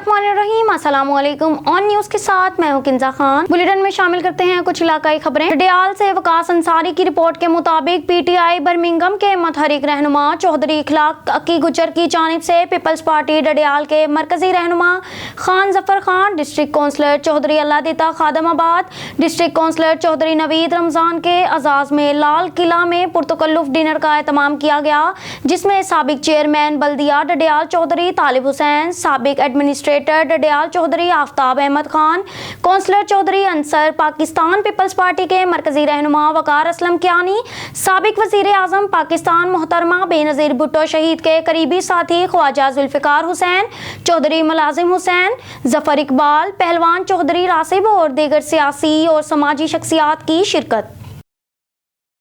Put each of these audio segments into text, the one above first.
बिस्मिल्लाहिर्रहमानिर्रहीम। अस्सलाम वालेकुम। ऑन न्यूज़ के साथ मैं हूं किंजा खान। बुलेटिन में शामिल करते हैं कुछ इलाकाई खबरें। डडियाल से वकास अंसारी की रिपोर्ट के मुताबिक पीटीआई बर्मिंघम के मुतहरिक रहनुमा चौधरी इखलाक अकी गुजर की जानिब से पीपल्स पार्टी डडियाल के मरकजी रहनुमा Khan Zafar Khan, district councillor Chaudhry Alladitta Khadimabad, district councillor Chaudhry Naveed Ramzan के एजाज़ में लाल किला में पुरतकल्लुफ डिनर का एहतमाम किया गया, जिसमें साबिक चेयरमैन बल्दिया डडियाल चौधरी तालिब हुसैन, साबिक एडमिनिस्ट्रेटर डडियाल चौधरी आफ्ताब अहमद खान, काउंसलर चौधरी अंसर, पाकिस्तान पीपल्स पार्टी के मरकजी रहनुमा वकार असलम कियानी, साबिक वजीर आजम पाकिस्तान मोहतरमा बेनज़ीर भुट्टो शहीद के करीबी साथी ख्वाजा जुल्फ़िकार हुसैन, चौधरी मुलाजिम हुसैन, जफर इकबाल, पहलवान चौधरी रासिब और दीगर सियासी और समाजी शख्सियात की शिरकत।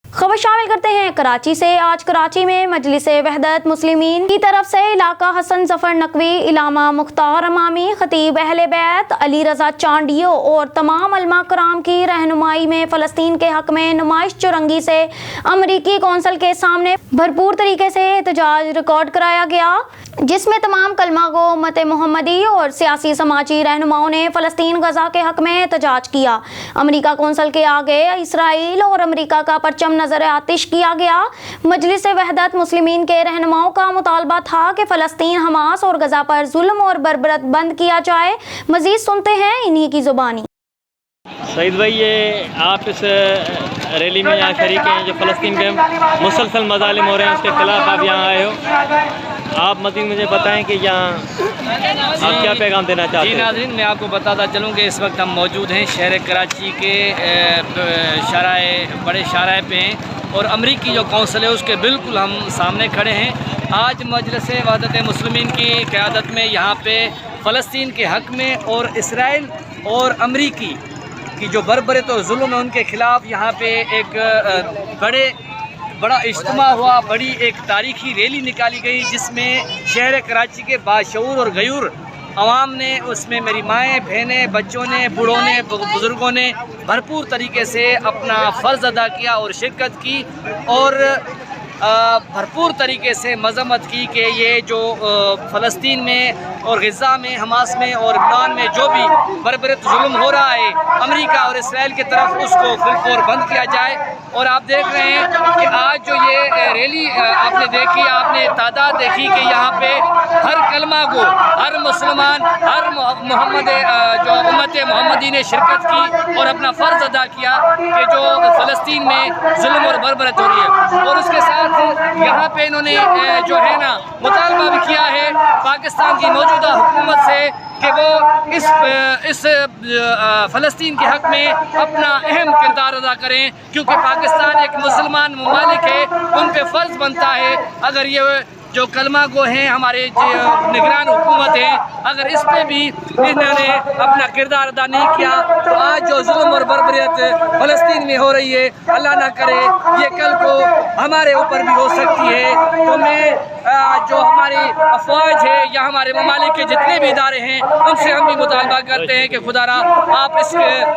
खबर शामिल करते हैं कराची से। आज कराची में मजलिस-ए वहदत मुस्लिमीन की तरफ से इलाका हसन जफर नकवी, इलामा मुख्तार अमामी, खतीब अहले बैत अली रजा चांडियो और तमाम उलमा कराम की रहनुमाई में फ़लस्तीन के हक में नुमाइश चुरंगी से अमरीकी कौंसल के सामने भरपूर तरीके से एहतजाज रिकॉर्ड कराया गया, जिसमें तमाम कलमा गो उम्मत मोहम्मदी और सियासी समाजी रहनुमाओं ने फ़लस्तीन गजा के हक में एहतजाज किया। अमरीका कौंसल के आगे इसराइल और अमरीका का परचम नजर आतिश किया गया। मजलिस-ए वहदत मुस्लिमीन के रहनुमाओं का मुतालबा था कि फ़लस्तीन, हमास और गजा पर जुल्म और बर्बरत बंद किया जाए। मजीद सुनते हैं इन्हीं की ज़ुबानी। सईद भाई, ये आप इस रैली में यहाँ शरीक हैं जो फ़लस्तीन के मुसलसल मज़ालिम हो रहे हैं, उसके खिलाफ आप यहाँ आए हो। आप मज़ीद मुझे बताएं कि यहाँ आप क्या पैगाम देना चाहते हैं। जी नाज़रीन, मैं आपको बताता चलूँ कि इस वक्त हम मौजूद हैं शहर कराची के बड़े शाहराह पे हैं और अमरीकी जो कौंसल है उसके बिल्कुल हम सामने खड़े हैं। आज मजलिस-ए वहदत मुस्लिमीन की क़यादत में यहाँ पे फ़लस्तीन के हक़ में और इसराइल और अमरीकी की जो बर्बरत और जुल्म है उनके ख़िलाफ़ यहाँ पे एक बड़ा इज्तिमा हुआ, बड़ी एक तारीखी रैली निकाली गई, जिसमें शहर कराची के बाशऊर और गयूर अवाम ने, उसमें मेरी माएँ, बहनें, बच्चों ने, बूढ़ों ने, बुज़ुर्गों ने भरपूर तरीके से अपना फ़र्ज़ अदा किया और शिरकत की और भरपूर तरीके से मज़म्मत की कि ये जो फ़लस्तीन में और गज़ा में, हमास में और लबनान में जो भी बर्बरत जुल्म हो रहा है अमेरिका और इसराइल की तरफ, उसको फिलफौर बंद किया जाए। और आप देख रहे हैं कि आज जो ये रैली आपने देखी, आपने तादाद देखी कि यहाँ पे हर कलमा को, हर मुसलमान, हर मोहम्मद जो उम्मत मोहम्मदी ने शिरकत की और अपना फ़र्ज़ अदा किया कि जो फ़लस्तीन में जुल्म और बर्बरत हो रही है। और उसके साथ यहाँ पे इन्होंने जो है ना मुतालबा भी किया है पाकिस्तान की मौजूदा हुकूमत से कि वो इस फ़लस्तीन के हक़ में अपना अहम किरदार अदा करें, क्योंकि पाकिस्तान एक मुसलमान ममालिक है, उन पे फ़र्ज़ बनता है अगर ये जो कलमा गो हैं हमारे निगरान हुकूमत हैं, अगर इस पे भी इन्होंने अपना किरदार अदा नहीं किया तो आज जो जुल्म और बर्बरियत फ़लस्तीन में हो रही है, अल्लाह ना करे ये कल को हमारे ऊपर भी हो सकती है। तो मैं जो हमारी अफवाज है या हमारे ममालिक के जितने भी इदारे हैं उनसे हम भी मुतालबा करते हैं कि खुदारा आप इस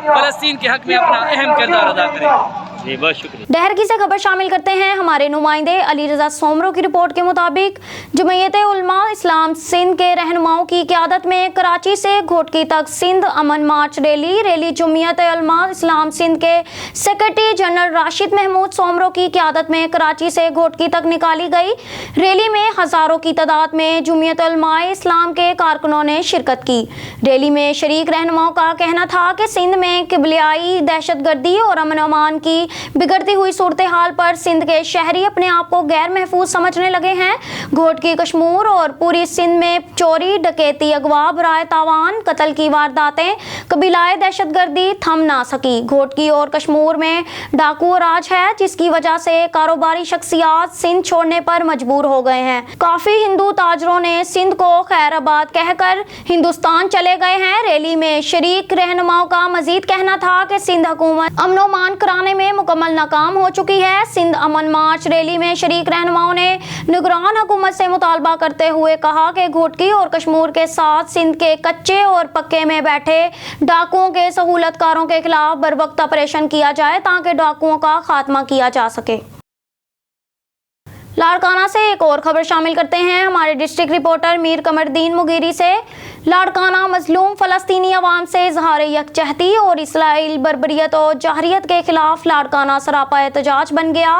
फ़लस्तीन के हक़ में अपना अहम किरदार अदा करें। बहुत शुक्रिया। डहरगी से खबर शामिल करते हैं। हमारे नुमाइंदे अली रजा सोमरो की रिपोर्ट के मुताबिक जमयत उलमा इस्लाम सिंध के रहनुमाओं की क़यादत में कराची से घोटकी तक सिंध अमन मार्च रैली जमयत उलमा इस्लाम सिंध के सेक्रेटरी जनरल राशिद महमूद सोमरो की क़यादत में कराची से घोटकी तक निकाली गई। रैली में हज़ारों की तादाद में जमयत उलमा इस्लाम के कारकुनों ने शिरकत की। रैली में शरीक रहनुमाओं का कहना था कि सिंध में किबलियाई दहशतगर्दी और अमन अमान की बिगड़ती हुई सूरत हाल पर सिंध के शहरी अपने आप को गैर महफूज समझने लगे हैं। घोटकी, कश्मीर और पूरी सिंध में चोरी, डकैती, अगवा, बराए तावान, कत्ल की वारदातें, कबीलाए दहशतगर्दी थम ना सकी। घोटकी और कश्मीर में डाकू राज है, जिसकी वजह से कारोबारी शख्सियात सिंध छोड़ने पर मजबूर हो गए हैं। काफी हिंदू ताजरों ने सिंध को खैराबाद कहकर हिंदुस्तान चले गए हैं। रैली में शरीक रहनुमाओं का मजीद कहना था कि सिंध हुकूमत अमन व अमान कराने में मुकम्मल नाकाम हो चुकी है। सिंध अमन मार्च रैली में शरीक रहनुमाओं ने निगरान हुकूमत से मुतालबा करते हुए कहा कि घोटकी और कश्मीर के साथ सिंध के कच्चे और पक्के में बैठे डाकुओं के सहूलतकारों के खिलाफ बरवक्त ऑपरेशन किया जाए ताकि डाकुओं का खात्मा किया जा सके। लाड़काना से एक और खबर शामिल करते हैं हमारे डिस्ट्रिक्ट रिपोर्टर मीर कमरदीन मुगीरी से। लाड़काना मजलूम फलस्तीनी अवाम से इजहार यकजहती और इसराइल बर्बरियत और जहरियत के खिलाफ लाड़काना सरापा एहतजाज बन गया।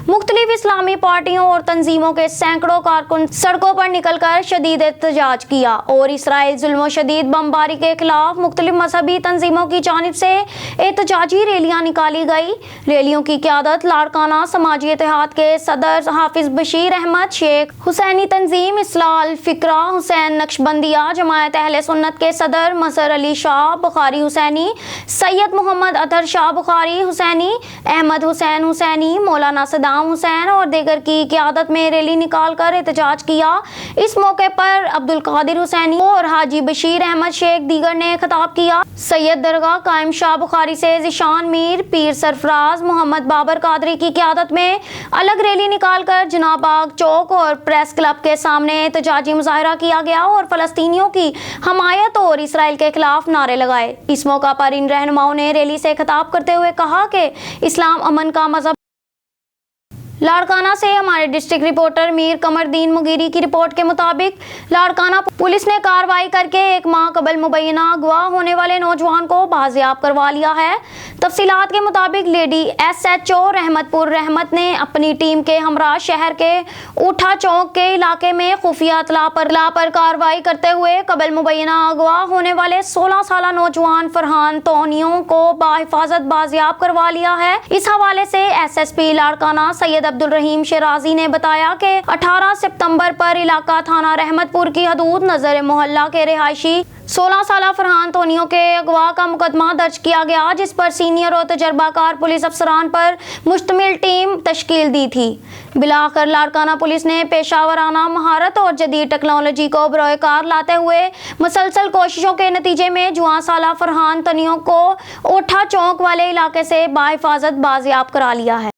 मुख्तलिफ इस्लामी पार्टियों और तंजीमों के सैकड़ों कारकुन सड़कों पर निकलकर शदीद एहतजाज किया और इसराइल जुल्म शदीद बमबारी के खिलाफ मुख्तलिफ मजहबी तंजीमों की जानिब से एहतजाजी रैलियां निकाली गई। रैलियों की क़यादत लाड़काना समाजी इत्तेहाद के सदर हाफिज बशीर अहमद, शेख हुसैनी तंजीम इस्लाह अल फिक्रा हुसैन नक्शबंदिया, जमायत अहले सुन्नत के सदर मजहर अली शाह बुखारी हुसैनी, सैयद मोहम्मद अतहर शाह बुखारी हुसैनी, अहमद हुसैन हुसैनी, मौलाना सदाम हुसैन और दीगर की क़यादत में रैली निकाल कर एहतजाज किया। इस मौके पर अब्दुल कादिर हुसैनी और हाजी बशीर अहमद शेख दीगर ने खिताब किया। सैयद दरगाह कायम शाह बुखारी से ज़िशान मीर, पीर सरफराज मोहम्मद बाबर कादरी की क़यादत में अलग रैली निकाल कर जनाबाग चौक और प्रेस क्लब के सामने एहतजाजी मुजाहरा किया गया और फ़लस्तीनियों की हमायत और इसराइल के खिलाफ नारे लगाए। इस मौका पर इन रहनुमाओं ने रैली से खिताब करते हुए कहा कि इस्लाम अमन का मजहब। लाड़काना से हमारे डिस्ट्रिक्ट रिपोर्टर मीर कमरदीन मुगीरी की रिपोर्ट के मुताबिक लाड़काना पुलिस ने कार्रवाई करके एक माह कबल मुबैना अगवा होने वाले नौजवान को बाजियाब करवा लिया है। तफसीलात के मुताबिक लेडी SHO रहमतपुर रहमत ने अपनी टीम के हमरा शहर के ऊठा चौक के इलाके में खुफिया इत्तला पर कार्रवाई करते हुए कबल मुबैना अगवा होने वाले 16 साला नौजवान फरहान तोनियों को बाहिफाजत बाजियाब करवा लिया है। इस हवाले से SSP लाड़काना सैयद अब्दुल रहीम शेराजी ने बताया कि 18 सितंबर पर इलाका थाना रहमतपुर की हदूद नजर मोहल्ला के रिहायशी 16 साला फरहान तोनियों के अगवा का मुकदमा दर्ज किया गया, जिस पर सीनियर और तजर्बाकार पुलिस अफसरान पर मुश्तमिल टीम तश्कील दी थी। बिलाकर लाड़काना पुलिस ने पेशावराना महारत और जदीद टेक्नोलॉजी को बरोकार लाते हुए मुसलसल कोशिशों के नतीजे में जुआ साला फरहान तोनियों को ओठा चौक वाले इलाके से बाहिफाजत बाजियाब करा लिया है।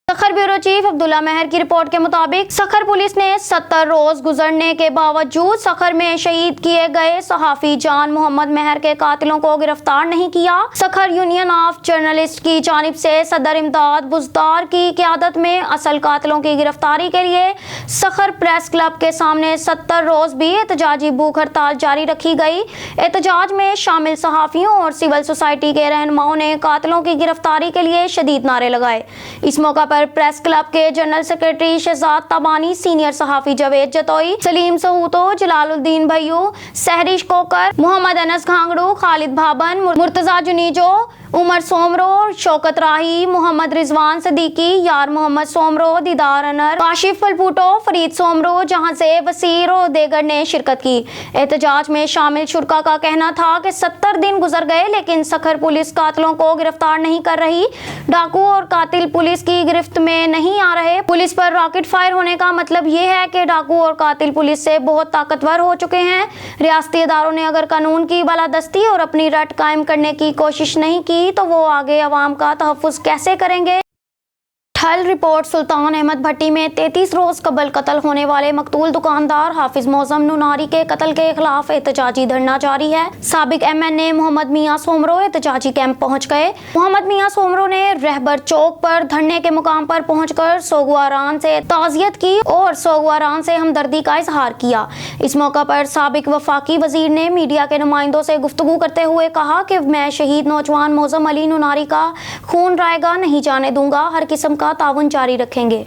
सखर ब्यूरो चीफ अब्दुल्ला महर की रिपोर्ट के मुताबिक सखर पुलिस ने 70 रोज गुजरने के बावजूद सखर में शहीद किए गए सहाफी जान मोहम्मद महर के कातिलों को गिरफ्तार नहीं किया। सखर यूनियन ऑफ जर्नलिस्ट की जानिब से सदर इमदाद बुजदार की क़यादत में असल कातिलों की गिरफ्तारी के लिए सखर प्रेस क्लब के सामने 70 रोज भी एहतजाजी भूख हड़ताल जारी रखी गई। एहतजाज में शामिल सहाफियों और सिविल सोसाइटी के रहनुमाओं ने कातिलों की गिरफ्तारी के लिए शदीद नारे लगाए। इस मौका पर प्रेस क्लब के general secretary Shahzad Tabani, senior सहाफी जवेद जतोई, सलीम सहूतो, जलालुद्दीन भैयू, सहरिश कोकर, मोहम्मद अनस घांगड़ू, खालिद भाबन, मुर्तजा जुनीजो, उमर सोमरो, शौकत राही, मोहम्मद रिजवान सदीकी, यार मोहम्मद सोमरो, दीदार अनर, काशिफ फलपूटो, फरीद सोमरो, जहां से वसीर और देगर ने शिरकत की। एहतजाज में शामिल शुरका का कहना था कि 70 दिन गुजर गए लेकिन सखर पुलिस कातिलों को गिरफ्तार नहीं कर रही। डाकू और कातिल पुलिस की गिरफ्त में नहीं आ रहे। पुलिस पर रॉकेट फायर होने का मतलब ये है कि डाकू और कातिल पुलिस से बहुत ताकतवर हो चुके हैं। रियासती इदारों ने अगर कानून की बालादस्ती और अपनी रट कायम करने की कोशिश नहीं की तो वो आगे अवाम का तहफ़्फ़ुज़ कैसे करेंगे। ठल रिपोर्ट सुल्तान अहमद भट्टी में 33 रोज कबल कत्ल होने वाले मकतूल दुकानदार हाफिज मौजम नुनारी के कत्ल के खिलाफ एहतजाजी धरना जारी है। साबिक MNA मोहम्मद मियां सोमरो एहतजाजी कैंप पहुंच गए। मोहम्मद मियां सोमरो ने रहबर चौक पर धरने के मुकाम पर पहुंचकर सोगवारान से ताज़ियत की और सोगवारान से हमदर्दी का इजहार किया। इस मौका पर साबिक वफाकी वजीर ने मीडिया के नुमाइंदों से गुफ्तगू करते हुए कहा कि मैं शहीद नौजवान मौजम अली नुनारी का खून रायगा नहीं जाने दूंगा, हर किस्म का ताउन जारी रखेंगे।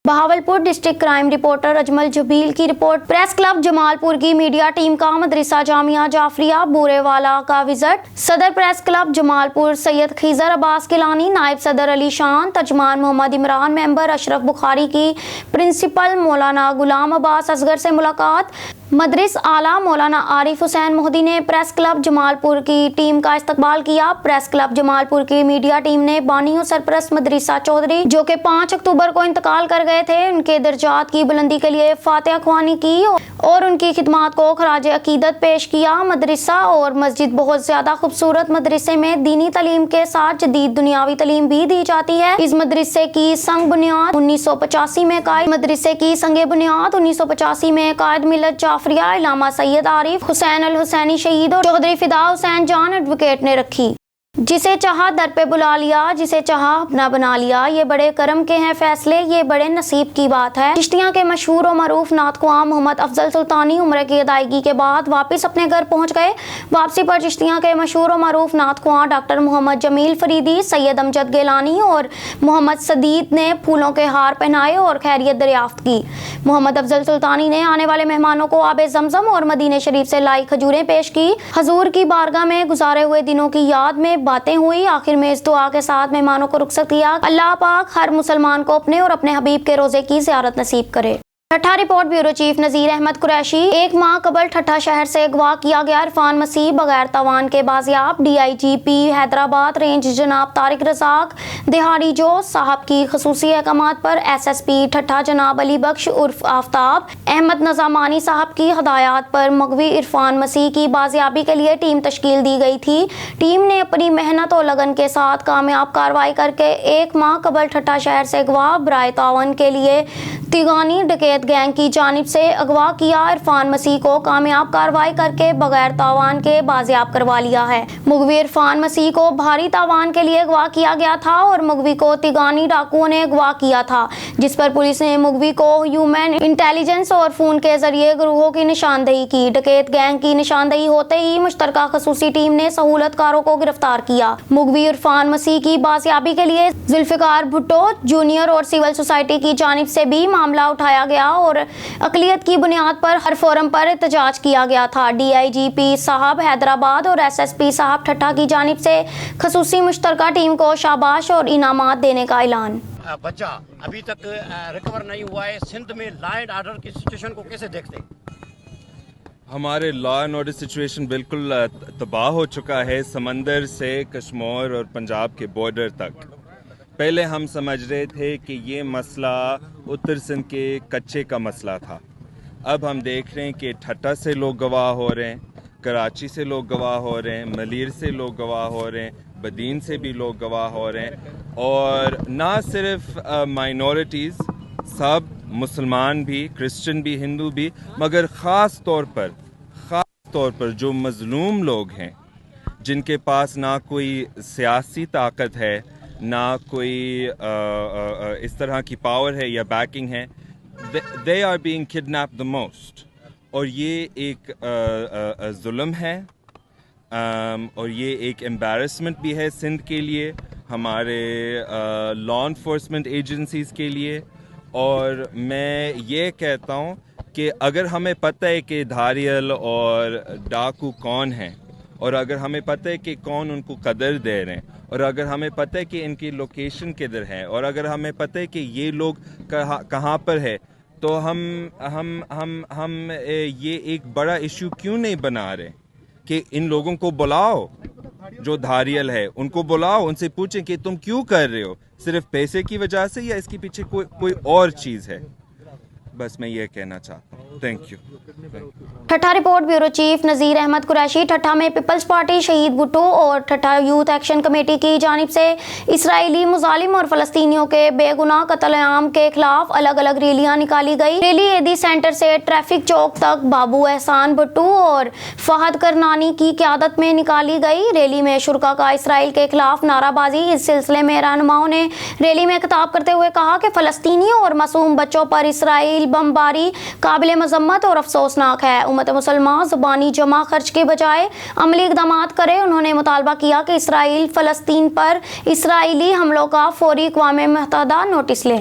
Bahawalpur district crime reporter Ajmal Jabeel की रिपोर्ट। प्रेस क्लब जमालपुर की मीडिया टीम का मदरसा जामिया जाफरिया बूरेवाला का विजिट। सदर प्रेस क्लब जमालपुर सैयद खीजर अब्बास गिलानी, नायब सदर अली शान, तर्जमान मोहम्मद इमरान, मेंबर अशरफ बुखारी की प्रिंसिपल मौलाना गुलाम अब्बास असगर से मुलाकात। मदरिस आला मौलाना आरिफ हुसैन मोहदी ने प्रेस क्लब जमालपुर की टीम का इस्तकबाल किया। प्रेस क्लब जमालपुर की मीडिया टीम ने बानियों सरपरस्त मदरिसा चौधरी जो कि 5 अक्टूबर को इंतकाल कर गए थे, उनके दर्जात की बुलंदी के लिए फातिहा ख्वानी की और उनकी खिदमात को खराज अकीदत पेश किया। मदरसा और मस्जिद बहुत ज्यादा खूबसूरत मदरसे में दीनी तालीम के साथ जदीद दुनियावी तालीम भी दी जाती है। इस मदरसे की संग बुनियाद 1985 में कायद मदरसे की संगे बुनियाद 1985 में कायद मिलत जाफरिया इलामा सैयद आरिफ हुसैन अल हुसैनी शहीद और चौधरी फिदा हुसैन जान एडवोकेट ने रखी। जिसे चाहा दर पे बुला लिया, जिसे चाहा अपना बना लिया, ये बड़े करम के हैं फैसले, ये बड़े नसीब की बात है। चिश्तिया के मशहूर और मरूफ नात ख्वां मोहम्मद अफजल सुल्तानी उम्र की अदायगी के बाद वापस अपने घर पहुंच गए। वापसी पर चिश्तिया के मशहूर और मरूफ नात ख्वां डॉक्टर मोहम्मद जमील फरीदी, सैयद अमजद गेलानी और मोहम्मद सदीद ने फूलों के हार पहनाए और खैरियत दरियाफ्त की। मोहम्मद अफजल सुल्तानी ने आने वाले मेहमानों को आबे जमजम और मदीने शरीफ से लाई खजूरें पेश की। हजूर की बारगाह में गुजारे हुए दिनों की याद में बातें हुई। आखिर में इस दुआ के साथ मेहमानों को रुखसत किया। अल्लाह पाक हर मुसलमान को अपने और अपने हबीब के रोजे की ज़ियारत नसीब करे। ठट्ठा रिपोर्ट ब्यूरो चीफ नज़ीर अहमद कुरैशी। एक माह कबल ठट्ठा शहर से अगवा किया गया इरफान मसीह बगैर तवान के बाजियाब। DIGP हैदराबाद रेंज जनाब तारिक रज़ाक दिहाड़ी जो साहब की खसूसी अहकामात पर SSP ठट्ठा जनाब अली बख्श उर्फ आफ्ताब अहमद नज़ामानी साहब की हदायत पर मगवी इरफान मसीह की बाजियाबी के लिए टीम तश्कील दी गई थी। टीम ने अपनी मेहनत और लगन के साथ कामयाब कार्रवाई करके एक माह कबल ठट्ठा शहर से अगवा बराए तावन के लिए तिगानी डकैत गैंग की जानिब से अगवा किया इरफान मसीह को कामयाब कार्रवाई करके बगैर तावान के बाजियाब करवा लिया है। मुगवी इरफान मसीह को भारी तावान के लिए अगवा किया गया था और मुगवी को तिगानी डाकुओं ने अगवा किया था, जिस पर पुलिस ने मुगवी को ह्यूमन इंटेलिजेंस और फोन के जरिए गिरोह की निशानदेही की। डकैत गैंग की निशानदेही होते ही मुश्तरका खसूसी टीम ने सहूलतकारों को गिरफ्तार किया। मुगवी इरफान मसीह की बाजियाबी के लिए जुल्फिकार भुट्टो जूनियर और सिविल सोसाइटी की जानिब से भी मामला उठाया गया और अकलियत की बुनियाद पर हर फोरम पर एहतजाज किया गया था। DIGP साहब हैदराबाद और SSP साहब ठट्ठा की जानिब से खसूसी मुश्तरका टीम को शाबाश और इनामात देने का ऐलान। बच्चा अभी तक रिकवर नहीं हुआ है। सिंध में लॉ एंड ऑर्डर की सिचुएशन को कैसे देखते हैं? हमारे लॉ एंड ऑर्डर सिचुएशन बिल्कुल तबाह हो चुका है, समंदर से कश्मीर और पंजाब के बॉर्डर तक। पहले हम समझ रहे थे कि ये मसला उत्तर सिंध के कच्चे का मसला था। अब हम देख रहे हैं कि ठट्टा से लोग गवाह हो रहे हैं, कराची से लोग गवाह हो रहे हैं, मलीर से लोग गवाह हो रहे हैं, बदीन से भी लोग गवाह हो रहे हैं। और ना सिर्फ माइनॉरिटीज़, सब मुसलमान भी, क्रिश्चियन भी, हिंदू भी, मगर ख़ास तौर पर जो मज़लूम लोग हैं, जिनके पास ना कोई सियासी ताकत है, ना कोई इस तरह की पावर है या बैकिंग है, they are being kidnapped the most. और ये एक जुल्म है और ये एक एम्बैरसमेंट भी है सिंध के लिए, हमारे लॉ इन्फोर्समेंट एजेंसीज़ के लिए। और मैं ये कहता हूँ कि अगर हमें पता है कि धारियल और डाकू कौन हैं, और अगर हमें पता है कि कौन उनको कदर दे रहे हैं, और अगर हमें पता है कि इनकी लोकेशन किधर है, और अगर हमें पता है कि ये लोग कहाँ पर है, तो हम ये एक बड़ा इशू क्यों नहीं बना रहे कि इन लोगों को बुलाओ, जो धारियल है उनको बुलाओ, उनसे पूछें कि तुम क्यों कर रहे हो, सिर्फ पैसे की वजह से या इसके पीछे कोई और चीज़ है। बस मैं ये कहना चाहता हूँ। Thank you. ठट्ठा रिपोर्ट ब्यूरो चीफ नज़ीर अहमद कुरैशी। ठट्ठा में पीपल्स पार्टी शहीद भुट्टो और ठट्ठा यूथ एक्शन कमेटी की जानिब से इसराइली मुजालिम और फ़लस्तीनियों के बेगुनाह कत्ल-ए-आम के खिलाफ अलग अलग रैलियाँ निकाली गई। रैली एदी सेंटर से ट्रैफिक चौक तक बाबू एहसान भुट्टो और फहद करनानी की क़यादत में निकाली गई। रैली में शुरका का इसराइल के खिलाफ नाराबाजी। इस सिलसिले में रहनुमाओं ने रैली में खिताब करते हुए कहा कि फ़लस्तीनियों और मासूम बच्चों पर इसराइल बमबारी काबिल मजम्मत और अफसोसनाक है। उम्मत मुसलमान ज़ुबानी जमा खर्च के बजाय अमली इक़दामात करे। उन्होंने मुतालबा किया कि इसराइल फ़लस्तीन पर इसराइली हमलों का फौरी अक़वाम मुत्तहिदा नोटिस ले।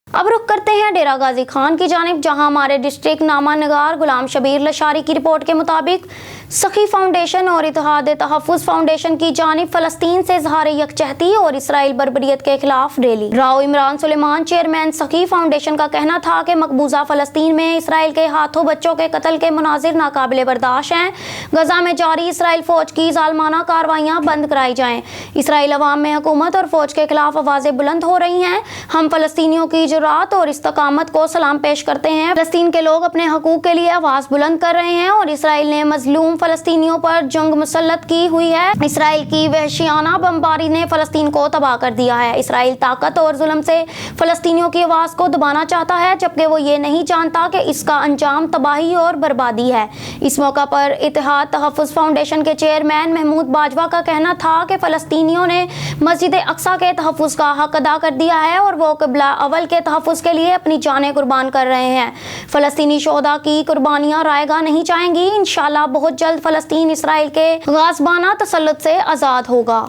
अब रुख करते हैं डेरा गाजी खान की जानिब, जहां हमारे डिस्ट्रिक्ट नामा नगार गुलाम शबीर लशारी की रिपोर्ट के मुताबिक सखी फाउंडेशन और इत्तेहाद तहफ़्फ़ुज़ फाउंडेशन की जानिब फ़लस्तीन से इज़हार यकजहती और इसराइल बर्बरियत के खिलाफ रैली। राव इमरान सुलेमान चेयरमैन सखी फाउंडेशन का कहना था कि मकबूजा फ़लस्तीन में इसराइल के हाथों बच्चों के कत्ल के मुनाजिर नाकाबिले बर्दाश्त हैं। गजा में जारी इसराइल फ़ौज की ज़ालमाना कार्रवाइयाँ बंद कराई जाएँ। इसराइल अवाम में हुकूमत और फ़ौज के खिलाफ आवाज़ें बुलंद हो रही हैं। हम फ़लस्तीनियों की जरात और इस्तकामत को सलाम पेश करते हैं। फलस्तीन के लोग अपने हकूक के लिए आवाज बुलंद कर रहे हैं और इसराइल ने मजलूम फलस्तीनियों पर जंग मुसल्लत की हुई है। इसराइल की वहशियाना बमबारी ने फलस्तीन को तबाह कर दिया है। इसराइल ताकत और जुल्म से फलस्तीनियों की आवाज को दबाना चाहता है, जबकि वो ये नहीं जानता कि इसका अंजाम तबाही और बर्बादी है। इस मौका पर इत्तेहाद तहफ़्फ़ुज़ फाउंडेशन के चेयरमैन महमूद बाजवा का कहना था कि फ़लस्तीनियों ने मस्जिद अक्सा के तहफ़्फ़ुज़ का हक अदा कर दिया है और वो क़िबला अव्वल के तहफ़्फ़ुज़ के लिए अपनी जानें कुर्बान कर रहे हैं। फ़लस्तीनी शोहदा की कुर्बानियाँ रायगा नहीं जाएंगी। इंशाअल्लाह बहुत जल्द फ़लस्तीन इसराइल के गाज़बाना तसल्लुत से आज़ाद होगा।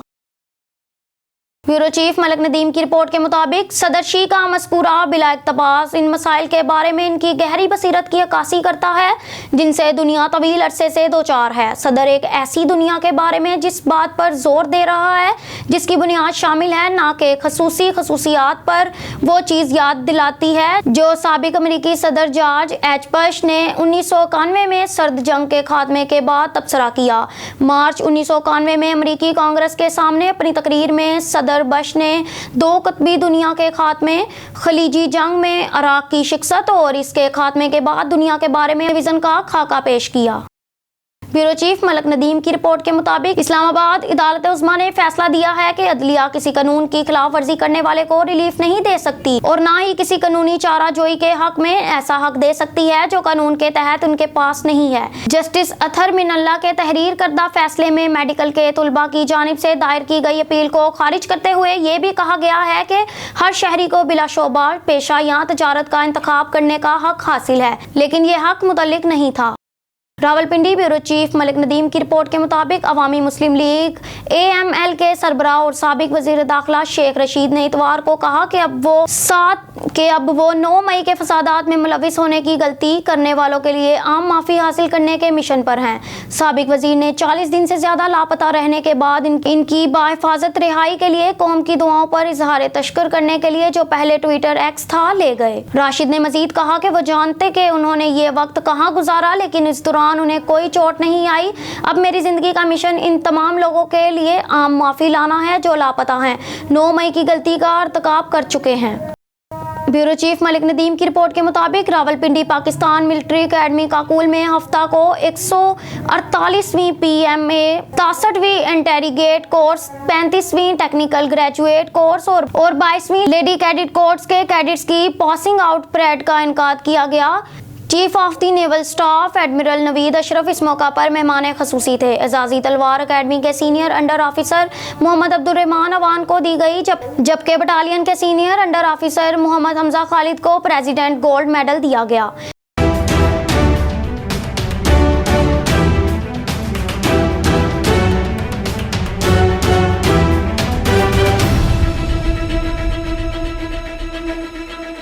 ब्यूरो चीफ मलिक नदीम की रिपोर्ट के मुताबिक सदर शी का मस्कूरा बिला इक़्तिबास इन मसाइल के बारे में इनकी गहरी बसीरत की अक्कासी करता है जिनसे दुनिया तवील अरसे से दो चार है। सदर एक ऐसी दुनिया के बारे में जिस बात पर जोर दे रहा है जिसकी बुनियाद शामिल है, ना कि खसूसियात पर वो चीज़ याद दिलाती है जो साबिक अमरीकी सदर जॉर्ज H. ने 1991 में सर्द जंग के खात्मे के बाद तबसरा किया। मार्च 1991 में अमरीकी कांग्रेस के सामने अपनी तकरीर में सदर बश ने दो कतबी दुनिया के खात्मे, खलीजी जंग में इराक की शिकस्त और इसके खात्मे के बाद दुनिया के बारे में विजन का खाका पेश किया। ब्यूरो चीफ मलिक नदीम की रिपोर्ट के मुताबिक इस्लामाबाद अदालत उज़्मा ने फैसला दिया है कि अदलिया किसी कानून की खिलाफ वर्जी करने वाले को रिलीफ नहीं दे सकती और ना ही किसी कानूनी चारा जोई के हक में ऐसा हक दे सकती है जो कानून के तहत उनके पास नहीं है। जस्टिस अथर मिनल्ला के तहरीर करदा फैसले में मेडिकल के तुलबा की जानिब से दायर की गई अपील को खारिज करते हुए ये भी कहा गया है कि हर शहरी को बिला शोबा पेशा या तजारत का इंतखाब करने का हक हासिल है, लेकिन ये हक मुतल्लिक नहीं था। रावलपिंडी ब्यूरो चीफ मलिक नदीम की रिपोर्ट के मुताबिक अवामी मुस्लिम लीग AML के सरबराह और साबिक वजीर दाखिला शेख रशीद ने इतवार को कहा कि अब वो 9 मई के फसादात में मुलविस होने की गलती करने वालों के लिए आम माफ़ी हासिल करने के मिशन पर हैं। साबिक वजीर ने 40 दिन से ज़्यादा लापता रहने के बाद इनकी बाहिफाजत रिहाई के लिए कौम की दुआओं पर इजहार तशक्कुर करने के लिए जो पहले ट्विटर X था ले गए। राशिद ने मजीद कहा कि वो जानते कि उन्होंने ये वक्त कहाँ गुजारा, लेकिन इस दौरान उन्हें कोई चोट नहीं आई। अब मेरी जिंदगी का मिशन इन तमाम लोगों के लिए आम माफी लाना है जो लापता हैं, 9 मई की गलती का इर्तिकाब कर चुके हैं। ब्यूरो चीफ मलिक नदीम की रिपोर्ट के मुताबिक रावलपिंडी पाकिस्तान मिलिट्री अकेडमी काकुल में हफ्ता को 148वीं PMA, 63वीं इंटेरीगेट कोर्स, 35वीं टेक्निकल ग्रेजुएट कोर्स और 22वीं लेडी कैडेट कोर्स के कैडेट्स की पासिंग आउट परेड का इनकाद किया गया। Chief of the naval staff admiral Naveed Ashraf इस मौका पर मेहमान खसूसी थे। एजाजी तलवार अकेडमी के senior under officer Mohammad Abdurrahman Awan को दी गई, जबकि बटालियन के senior under officer Mohammad Hamza Khalid को प्रेसिडेंट गोल्ड मेडल दिया गया।